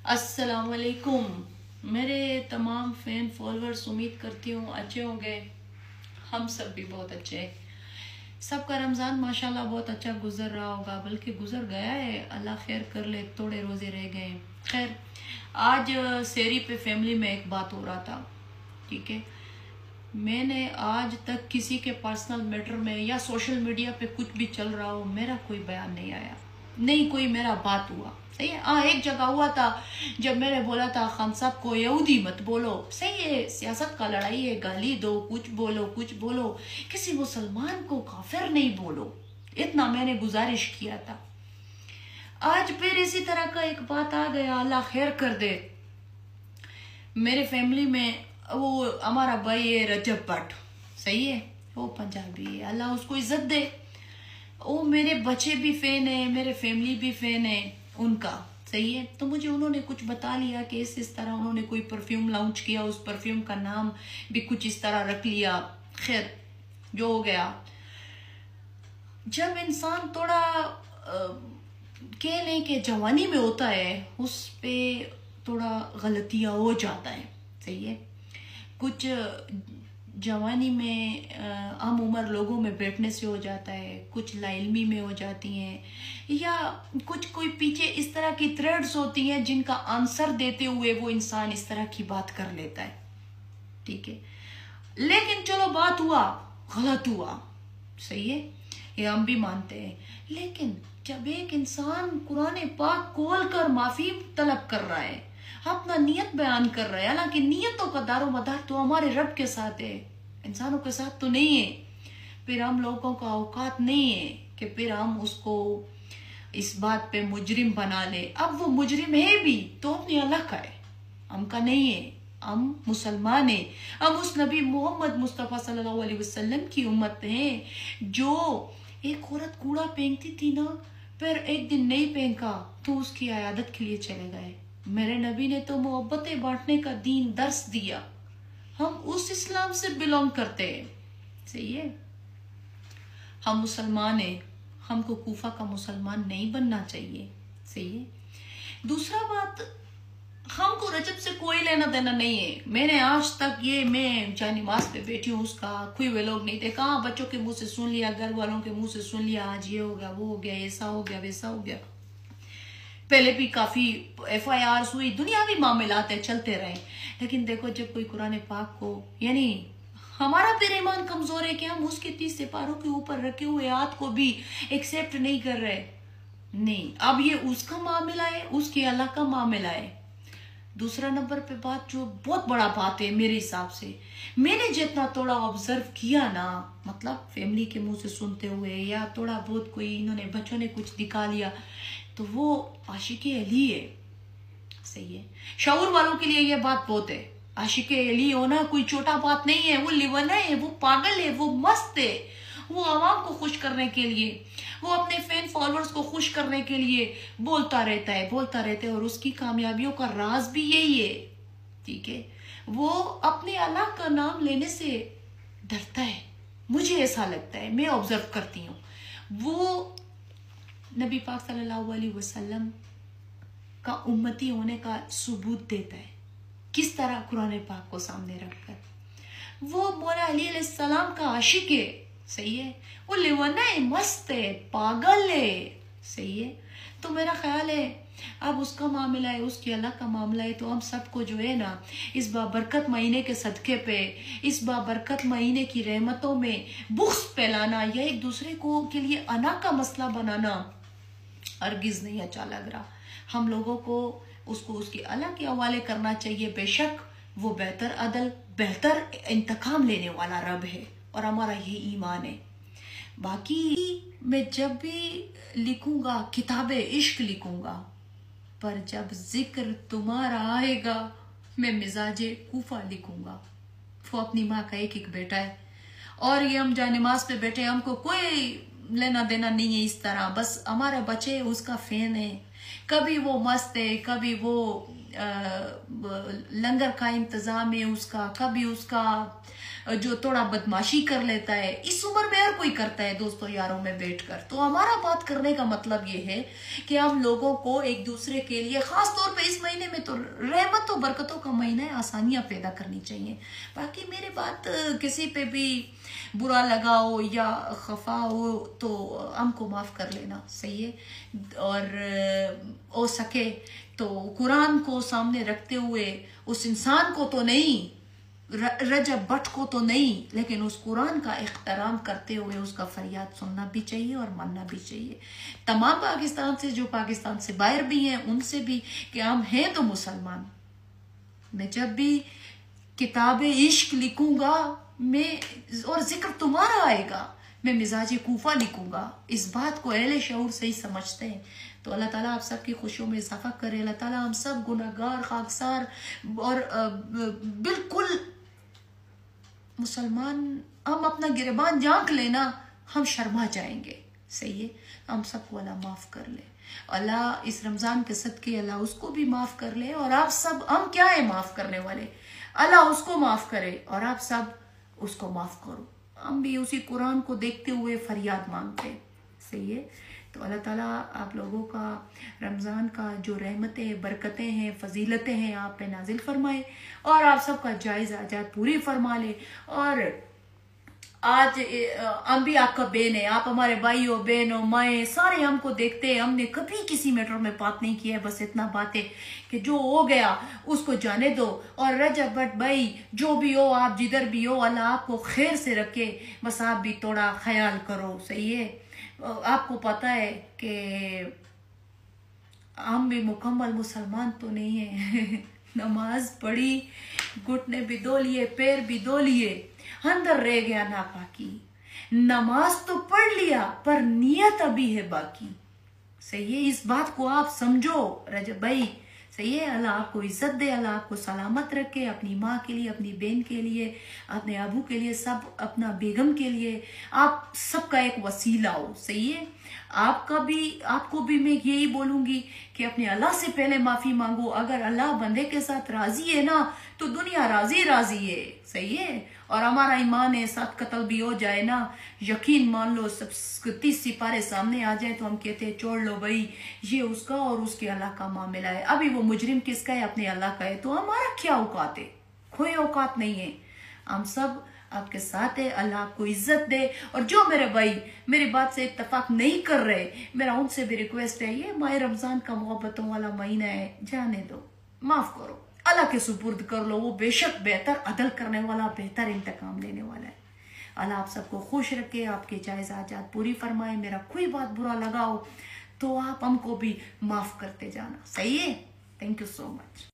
अस्सलामुअलैकुम मेरे तमाम फैन फॉलोअर्स, उम्मीद करती हूँ अच्छे होंगे। हम सब भी बहुत अच्छे हैं। सबका रमज़ान माशाल्लाह बहुत अच्छा गुजर रहा होगा, बल्कि गुजर गया है। अल्लाह खैर कर ले, थोड़े रोज़े रह गए। खैर, आज सेरी पे फैमिली में एक बात हो रहा था। ठीक है, मैंने आज तक किसी के पर्सनल मैटर में या सोशल मीडिया पे कुछ भी चल रहा हो, मेरा कोई बयान नहीं आया, नहीं कोई मेरा बात हुआ। सही है। हाँ, एक जगह हुआ था जब मैंने बोला था खान साहब को यहूदी मत बोलो। सही है, सियासत का लड़ाई है, गाली दो, कुछ बोलो कुछ बोलो, किसी मुसलमान को काफिर नहीं बोलो, इतना मैंने गुजारिश किया था। आज फिर इसी तरह का एक बात आ गया, अल्लाह खैर कर दे। मेरे फैमिली में वो हमारा भाई है रजब भट्ट, सही है, वो पंजाबी है, अल्लाह उसको इज्जत दे। वो मेरे बच्चे भी फैन है, मेरे फैमिली भी फैन है उनका, सही है। तो मुझे उन्होंने कुछ बता लिया कि इस तरह उन्होंने कोई परफ्यूम लॉन्च किया, उस परफ्यूम का नाम भी कुछ इस तरह रख लिया। खैर, जो हो गया। जब इंसान थोड़ा कह लें कि जवानी में होता है, उस पे थोड़ा गलतियां हो जाता है, सही है। कुछ जवानी में आम उम्र लोगों में बैठने से हो जाता है, कुछ लाइल्मी में हो जाती हैं, या कुछ कोई पीछे इस तरह की थ्रेड्स होती हैं जिनका आंसर देते हुए वो इंसान इस तरह की बात कर लेता है। ठीक है, लेकिन चलो बात हुआ, गलत हुआ, सही है, ये हम भी मानते हैं। लेकिन जब एक इंसान कुरान पाक खोल कर माफी तलब कर रहा है, अपना नियत बयान कर रहा है, हालांकि नियतों का दारोमदार तो हमारे रब के साथ है, इंसानों के साथ तो नहीं है, फिर हम लोगों का औकात नहीं है कि फिर हम उसको इस बात पे मुजरिम बना ले। अब वो मुजरिम है भी तो अपनी अल्लाह का है, हमका नहीं है। हम मुसलमान हैं, हम उस नबी मोहम्मद मुस्तफ़ा सल्लल्लाहु अलैहि वसल्लम की उम्मत हैं। जो एक औरत कूड़ा फेंकती थी ना, फिर एक दिन नहीं फेंका तो उसकी आयादत के लिए चले गए। मेरे नबी ने तो मोहब्बतें बांटने का दीन दर्स दिया। हम उस इस्लाम से बिलोंग करते हैं, सही है। हम मुसलमान हैं, हमको कूफा का मुसलमान नहीं बनना चाहिए, सही है। दूसरा बात, हमको रजब से कोई लेना देना नहीं है। मैंने आज तक ये, मैं चाहे नमाज पे बैठी हूँ, उसका कोई वे लोग नहीं थे। कहाँ बच्चों के मुंह से सुन लिया, घर वालों के मुंह से सुन लिया, आज ये हो गया, वो हो गया, ऐसा हो गया, वैसा हो गया। पहले भी काफी FIR हुई, दुनियावी मामलात है, चलते रहे। लेकिन देखो, जब कोई कुरान पाक को, यानी हमारा फिर ईमान कमजोर है कि हम उसके 30 सिपारों के ऊपर रखे हुए हाथ को भी एक्सेप्ट नहीं कर रहे। नहीं, अब ये उसका मामला है, उसके अल्लाह का मामला है। दूसरा नंबर पे बात, जो बहुत बड़ा बात है मेरे हिसाब से, मैंने जितना थोड़ा ऑब्जर्व किया ना, मतलब फैमिली के मुंह से सुनते हुए, या थोड़ा बहुत कोई इन्होंने बच्चों ने कुछ दिखा लिया, तो वो आशिक अली है, सही है। शऊर वालों के लिए ये बात बहुत है। आशिक अली होना कोई छोटा बात नहीं है। वो लिवाना है, वो पागल है, वो मस्त है। वो आवाम को खुश करने के लिए, वो अपने फैन फॉलोअर्स को खुश करने के लिए बोलता रहता है, बोलता रहता है, और उसकी कामयाबियों का राज भी यही है। ठीक है, वो अपने अल्लाह का नाम लेने से डरता है, मुझे ऐसा लगता है, मैं ऑब्जर्व करती हूँ। वो नबी पाक सल्लल्लाहु अलैहि वसल्लम का उम्मती होने का सबूत देता है, किस तरह कुरान पाक को सामने रखकर। वो मौला अली अलैहिस्सलाम का आशिक है, सही है। वो लिवाना है, मस्त है, पागल है, सही है। तो मेरा ख्याल है अब उसका मामला है, उसकी अल्लाह का मामला है। तो हम सबको जो है ना, इस बाबरकत महीने के सदके पे, इस बाबरकत महीने की रहमतों में बुख्स फैलाना या एक दूसरे को के लिए अना का मसला बनाना हरगिज नहीं अच्छा लग रहा। हम लोगों को उसको उसकी अल्लाह के हवाले करना चाहिए। बेशक वो बेहतर अदल, बेहतर इंतकाम लेने वाला रब है, और हमारा ये ईमान है। बाकी मैं जब भी लिखूंगा किताबे इश्क लिखूंगा, पर जब जिक्र तुम्हारा आएगा मैं मिजाजे कूफा लिखूंगा। वो अपनी माँ का एक एक बेटा है, और ये हम जहाँ नमाज पे बैठे, हमको कोई लेना देना नहीं है इस तरह। बस हमारे बच्चे उसका फैन है, कभी वो मस्त है, कभी वो लंगर का इंतजाम है उसका, कभी उसका जो थोड़ा बदमाशी कर लेता है, इस उम्र में हर कोई करता है दोस्तों यारों में बैठकर। तो हमारा बात करने का मतलब ये है कि हम लोगों को एक दूसरे के लिए, खास तौर पे इस महीने में तो रहमत और बरकतों का महीना है, आसानियां पैदा करनी चाहिए। बाकी मेरी बात किसी पे भी बुरा लगा हो या खफा हो तो हमको माफ कर लेना, सही है। और हो सके तो कुरान को सामने रखते हुए उस इंसान को तो नहीं, रजब भट्ट को तो नहीं, लेकिन उस कुरान का इख्तराम करते हुए उसका फरियाद सुनना भी चाहिए और मानना भी चाहिए। तमाम पाकिस्तान से, जो पाकिस्तान से बाहर भी हैं, उनसे भी कि हम हैं तो मुसलमान। मैं जब भी किताब इश्क लिखूंगा मैं, और जिक्र तुम्हारा आएगा, मैं मिजाज कूफा लिखूंगा। इस बात को अहले शऊर से ही समझते हैं। तो अल्लाह ताला आप सबकी खुशियों में इजाफा करे। अल्लाह ताला हम सब गुनहगार, खाकसार और बिल्कुल मुसलमान, हम अपना गिरबान झांक लेना, हम शर्मा जाएंगे, सही है। हम सबको अल्लाह माफ कर ले। अल्लाह इस रमजान के सदके अल्लाह उसको भी माफ कर ले, और आप सब, हम क्या है माफ करने वाले, अल्लाह उसको माफ करे और आप सब उसको माफ करो। हम भी उसी कुरान को देखते हुए फरियाद मांगते हैं, सही है। तो अल्लाह ताला आप लोगों का रमज़ान का जो रहमतें, बरकतें हैं, फजीलतें हैं, आप पे नाजिल फरमाए और आप सबका जायज़ आजाद पूरी फरमा ले। और आज हम भी आपका बेन है, आप हमारे भाई हो, बहन हो, माएँ, सारे हमको देखते हैं। हमने कभी किसी मैटर में बात नहीं किया है, बस इतना बात है कि जो हो गया उसको जाने दो। और रजब भट्ट भाई, जो भी हो, आप जिधर भी हो, अल्लाह आपको खैर से रखे, बस आप भी थोड़ा ख्याल करो, सही है। आपको पता है कि हम भी मुकम्मल मुसलमान तो नहीं है। नमाज पढ़ी, घुटने भी धो लिए, पैर भी धो लिए, अंदर रह गया नापाकी। नमाज तो पढ़ लिया पर नियत अभी है बाकी, सही है। इस बात को आप समझो रजब भाई, सही है। अल्लाह आपको इज्जत दे, अल्लाह आपको सलामत रखे, अपनी माँ के लिए, अपनी बहन के लिए, अपने अबू के लिए, सब अपना बेगम के लिए, आप सबका एक वसीला हो, सही है। आपको भी मैं यही बोलूंगी कि अपने अल्लाह से पहले माफी मांगो। अगर अल्लाह बंदे के साथ राजी है ना, तो दुनिया राजी राजी है, सही है। और हमारा ईमान है, 7 कत्ल भी हो जाए ना, यकीन मान लो, सब 30 सिपारे सामने आ जाए तो हम कहते हैं छोड़ लो भाई, ये उसका और उसके अल्लाह का मामला है। अभी वो मुजरिम किसका है? अपने अल्लाह का है। तो हमारा क्या औकात है? कोई औकात नहीं है। हम सब आपके साथ है, अल्लाह आपको इज्जत दे। और जो मेरे भाई मेरी बात से इत्तेफाक नहीं कर रहे, मेरा उनसे भी रिक्वेस्ट है, ये माह रमजान का मोहब्बतों वाला महीना है, जाने दो, माफ करो, अल्लाह के सुपुर्द कर लो। वो बेशक बेहतर अदल करने वाला, बेहतर इंतकाम लेने वाला है। अल्लाह आप सबको खुश रखे, आपके जायज़ आजाद पूरी फरमाए। मेरा कोई बात बुरा लगा हो तो आप हमको भी माफ करते जाना, सही है। Thank you so much.